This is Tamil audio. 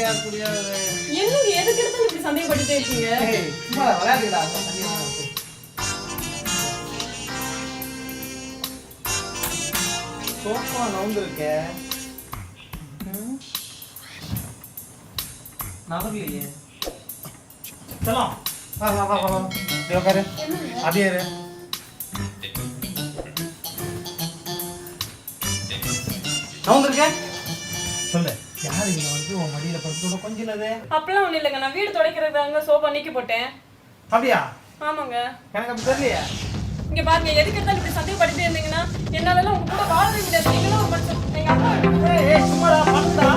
என்னங்க எதுக்கு எடுத்து இப்படி சந்தேகப்பட்டுட்டே இருக்கீங்க? சும்மா விளையாடுடா. சோஃபா நவுந்திருக்கே. நவர்லையே. செல்லம். வா. டேய் உட்காரு. அப்படியே இரு. நவுந்திருக்கே. சொல்லு. யாரு இங்க வந்து உன் மடியில படுத்துட கொஞ்சினது? அப்பலாம் ஒண்ணு இல்லங்க. நான் வீடு துடைக்கிறதுக்காக சோஃபா நீக்கி போட்டேன். அப்படியா? ஆமாங்க. எனக்கு அப்படி தெரியலையே. இங்க பாருங்க, எதுக்கு எடுத்தாலும் இப்படி சந்தேகப்பட்டுட்டே இருந்தீங்கன்னா என்னாலலாம் உங்க கூட வாழவே முடியாது. நீங்களும் ஒரு மனுஷன். எங்க அம்மா ஏய் சும்மாடா பண்ணுடா.